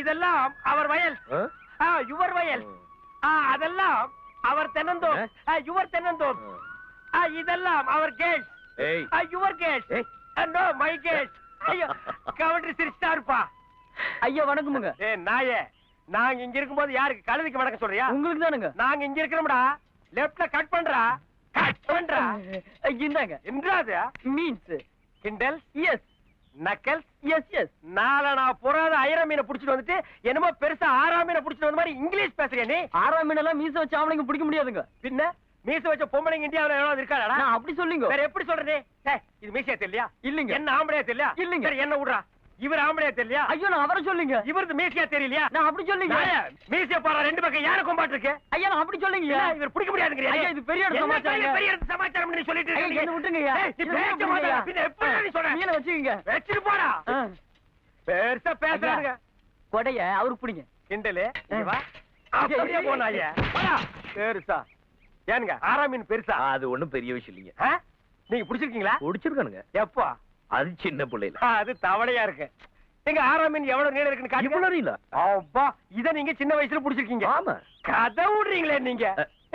இதெல்லாம் அவர் வயல். யுவர் வயல். அதெல்லாம் அவர் தென்னந்தோம். யுவர் தென்னந்தோம். இதெல்லாம் அவர் case. Your case. No my case. ஐயோ கவுண்டர் சிரிச்சா இருப்பா. ஐயா வணக்கமுங்க. நாயே, நாங்க இங்க இருக்கும்போது யாருக்கு கழுதைக்கு வணக்கம் சொல்றியா? உங்களுக்கு தானுங்க. நாங்க இங்க இருக்கிறோம்டா. லெஃப்ட்ல கட் பண்றா. கட் பண்றா. இந்தாங்க. என்றாது மீன்ஸ் கிண்டல். எஸ். நக்கல். Yes yes. நாளனா புறாத ஐர மீனை புடிச்சிட்டு வந்துட்டு என்னமோ பெருசா 6ஆம் மீனை புடிச்சிட்டு வந்த மாதிரி இங்கிலீஷ் பேசுறியா நீ? 6ஆம் மீனெல்லாம் மீச வச்சு ஆம்பளைங்க பிடிக்க முடியாதுங்க. பின்ன மீச வச்ச பொம்பளைங்க இந்தியாவுல எவ்வளவு இருக்காடா? நான் அப்படி சொல்லுங்க. வேற எப்படி சொல்றே? இது மீசையா தெரியலையா? இல்லங்க. என்ன ஆம்பளையா தெரியலையா? இல்லங்க. சரி என்ன விடுறா? இவர் ஆம்பளையா தெரியலையா? ஐயோ நான் அவரை சொல்லுங்க. இவரது மீசையா தெரியலையா? நான் அப்படி சொல்லுங்க. மீசையா பாரு, ரெண்டு பக்கம் யார கொம்பாட்டு இருக்கு. ஐயா நான் அப்படி சொல்லுங்க. இவர் பிடிக்க முடியாதுங்கறியா? ஐயா இது பெரிய இடத்து சமாச்சாரம். பெரிய இடத்து சமாச்சாரம் நீ சொல்லிட்டு இருக்கீங்க. ஐயா என்ன விட்டுங்கய்யா. நீ பேச மாட்டே. பின்ன எப்படி நீ சொல்ற? மீனை வச்சுக்கங்க. வெச்சிட்டு போடா. பெருசா பேசுறாங்க. கொடைய அவருக்கு பிடிங்க. கிண்டலே இங்க வா. அப்படியே போனாயே. போடா. பெருசா. ஏனுங்க 6ஆம் மீன் பெருசா? அது ஒண்ணும் பெரிய விஷயம் இல்லைங்க. நீங்க புடிச்சிருக்கீங்களா? புடிச்சிருக்கானுங்க. எப்போ? அது சின்ன பிள்ளைல. அது தவளையா இருக்கு. எங்க 6ஆம் மீன் எவ்வளவு நீளம் இருக்குன்னு காட்டுங்க. இவ்வளவு நீளம்? அப்பா இத நீங்க சின்ன வயசுல புடிச்சிருக்கீங்க. ஆமா. கதை விடுறீங்களே நீங்க.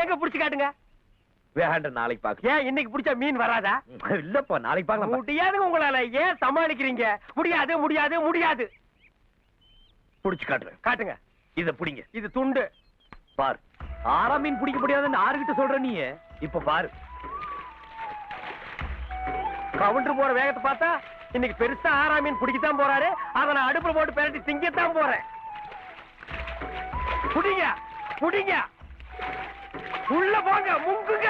எங்க புடிச்சு காட்டுங்க. வேண்டாம் நாளைக்கு பாக்க. ஏன் இன்னைக்கு புடிச்சா மீன் வராதா? இல்லப்பா நாளைக்கு பார்க்கலாம். முடியாதுங்க உங்களால. ஏன் சமாளிக்கிறீங்க? முடியாது முடியாது முடியாது. புடிச்சு காட்டுறேன். காட்டுங்க. இத புடிங்க. இது துண்டு. பாரு. 6ஆம் மீன் பிடிக்க முடியாதுன்னு ஆறுகிட்ட சொல்ற நீ. இப்ப பாரு. கவுண்டர் போற வேகத்தை பார்த்தா இன்னைக்கு பெருசா 6ஆம் மீன் பிடிக்கத்தான் போறாரு. அத நான் அடுப்புல போட்டு பெரட்டி திங்கத்தான் போறேன். புடிங்க புடிங்க. உள்ள போங்க முங்குங்க.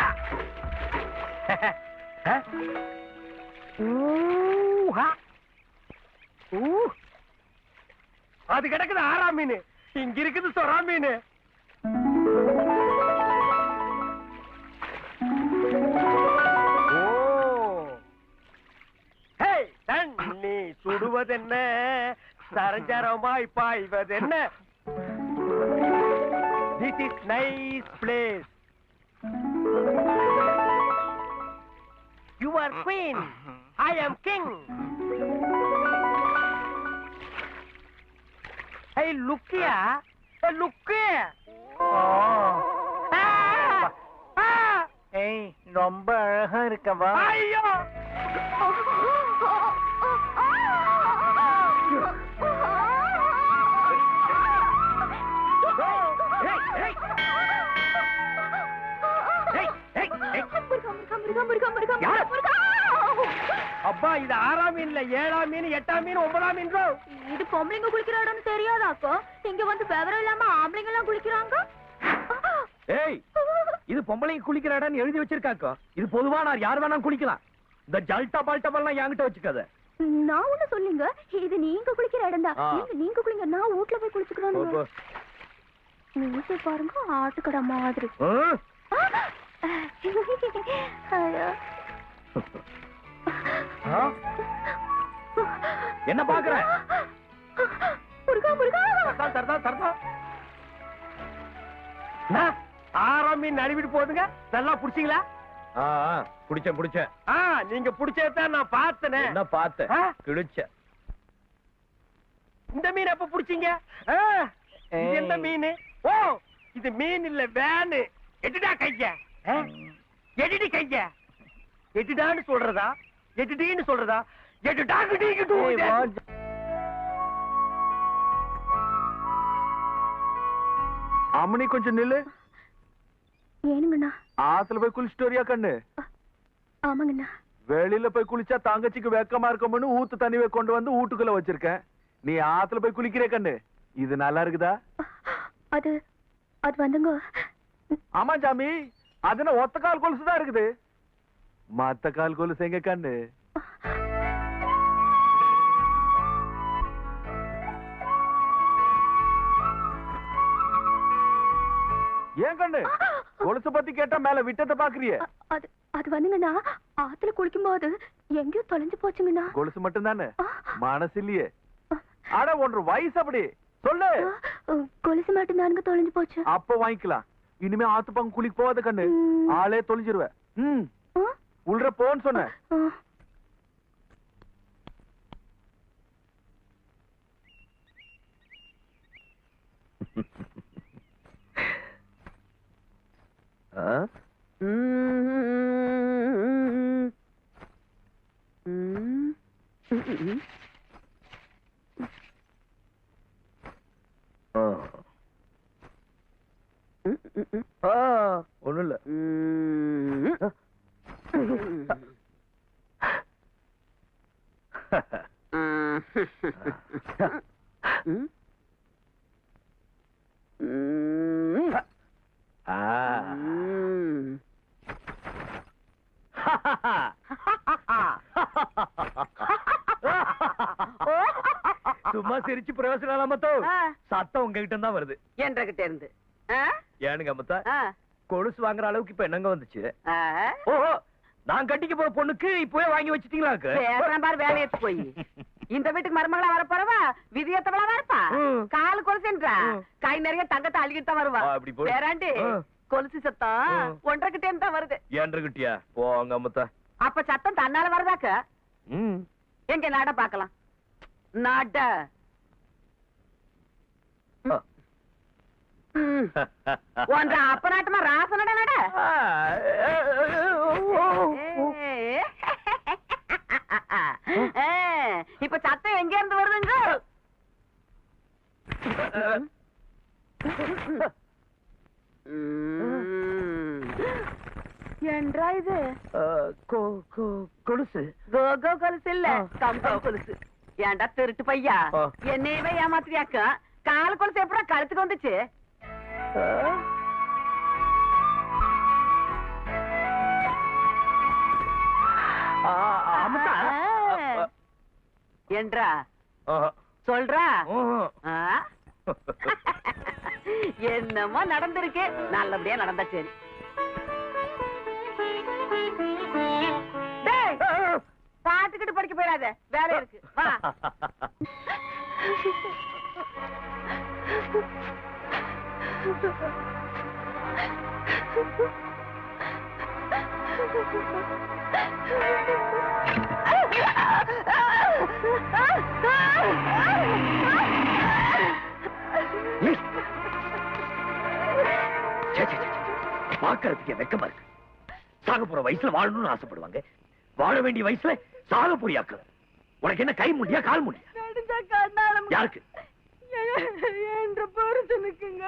அது கிடக்குது 6ஆம் மீன். இங்க இருக்குது சொரா மீன். தண்ணி சுடுவதென்ன, சரஞ்சரமாய் பாய்வதென்ன. This is nice place. You are queen. I am king. Hey, look here. Hey, look here. ஏய் ரொம்ப அழகா இருக்கவா. ஐயோ அப்பா இது 6ஆம் மீன் இல்ல, 7ஆம் மீன், 8ஆம் மீன், 9ஆம் மீன். இது பொம்பளைங்க குளிக்கிற இடம்னு தெரியாதாக்கோ? இங்க வந்து விவரம் இல்லாம ஆம்பளைங்க எல்லாம் குளிக்கிறாங்க. ஏய் இது பொம்பளைங்க குளிக்கிற இடம்னு எழுதி வச்சிருக்காக்கோ. இது பொதுவான யார் வேணாலும் குளிக்கலாம். இந்த ஜல்டா பால்டா என்கிட்ட வச்சுக்காத. நான் ஒண்ணு சொல்லுங்க, இது நீங்க குளிக்கிற இடம் தான். நீங்க குளிங்க, நான் வீட்ல போய் குளிச்சுக்கிறேன். நீங்க பாருங்க ஆட்டுக்கடை மாதிரி. என்ன பாக்குற? முருகா முருகா. தரதா தரதா. 6ஆம் மீன் நழுவிட்டு போகுதுங்க. நல்லா புடிச்சீங்களா? புடிச்சேன். நீங்க புடிச்சதான் நான் பார்த்தனே. என்ன பார்த்த? கிழிச்ச. இந்த மீன் எப்ப புடிச்சீங்க? எந்த மீன்? ஓ இது மீன் இல்ல, வேன். எட்டுடா கைய. எட்டுடி கைய. எட்டுடான்னு சொல்றதா எட்டுடின்னு சொல்றதா? எட்டுடா கிட்டிக்கிட்டு. அம்மனி கொஞ்சம் நில்லு. ஏனுங்கண்ணா? ஆத்துல போய் குளிச்சுட்டு வரியா கண்ணு? ஆமாங்கண்ணா. வெளியில போய் குளிச்சா தங்கச்சிக்கு வெக்கமா இருக்கும்னு ஊத்து தண்ணியை கொண்டு வந்து வீட்டுக்குள்ள வச்சிருக்கேன். நீ ஆத்துல போய் குளிக்கிறே கண்ணு. இது நல்லா இருக்குதா? அது அது வந்துங்க. ஆமா ஜாமி, அதுனா ஒத்த கால் கொலுசுதான் இருக்குது. மத்த கால் கொலுசு எங்க கண்ணு? ஏன் கண்ணு கொலுசு பத்தி கேட்டா மேல விட்டத பாக்குறியே? அது அது வந்துங்கண்ணா, ஆத்துல குளிக்கும் போது எங்கேயோ தொலைஞ்சு போச்சுங்கண்ணா. கொலுசு மட்டும் தானே, மனசு இல்லையே. ஆனா ஒன்று வயசு அப்படி சொல்லு. கொலுசு மட்டும் தானுங்க தொலைஞ்சு போச்சு. அப்ப வாங்கிக்கலாம். இனிமே ஆத்து பங்கு குளிக்க போவாத கண்ணு, ஆளே தொலைஞ்சிருவ. உள்ள போன்னு சொன்ன. ஆ? ஆ. ஒண்ணும் இல்ல சும்மா சிரிச்சு பிரயோசனம் இல்லாமத்தோ சத்தம் உங்ககிட்ட தான் வருது என்கிட்ட இருந்து ஏனுங்க அம்மத்தா கொலுசு வாங்குற அளவுக்கு இப்ப என்னங்க வந்துச்சு ஓஹோ நான் கட்டிக்க போற பொண்ணுக்கு இப்பவே வாங்கி வச்சிட்டீங்களாக்கு பேசுறேன் பாரு வேலையத்து போய் இந்த வீட்டுக்கு மருமகளா வர போறவா விதியத்தவளா வரப்பா காலு கொலுசுன்றா கை நிறைய தங்கத்தை அள்ளிக்கிட்டு தான் வருவா அப்படி போடு. வேறாண்டி கொலுசு சத்தம் ஒன்றரை கிட்டே தான் வருது ஏன்கிட்டியா போங்க அம்மத்தா அப்ப சத்தம் தன்னால வரதாக்க எங்க நாட பாக்கலாம் நாட ஒன்ற அப்ப நாட்டமா ராசனட நட இப்ப சத்தம் எங்க இருந்து வருதுங்க என்றா இது கொலுசு கோகோ கொலுசு இல்ல கம்பம் கொலுசு ஏன்டா திருட்டு பையா என்னையவே ஏமாத்திரியாக்க கால கொலுசு எப்படா கழுத்துக்கு வந்துச்சு என்றா சொல்றா என்னமோ நடந்திருக்கு நல்லபடியா நடந்தா சரி பாத்துக்கிட்டு படிக்க போயிடாத வேலை இருக்கு வா பாக்குறதுக்கு வெக்கமா இருக்கு சாக போற வயசுல வாழணும்னு ஆசைப்படுவாங்க வாழ வேண்டிய வயசுல சாக போறியாக்கு உனக்கு என்ன கை முடியா கால் முடியா யாருக்கு என்ற புருஷனுக்குங்க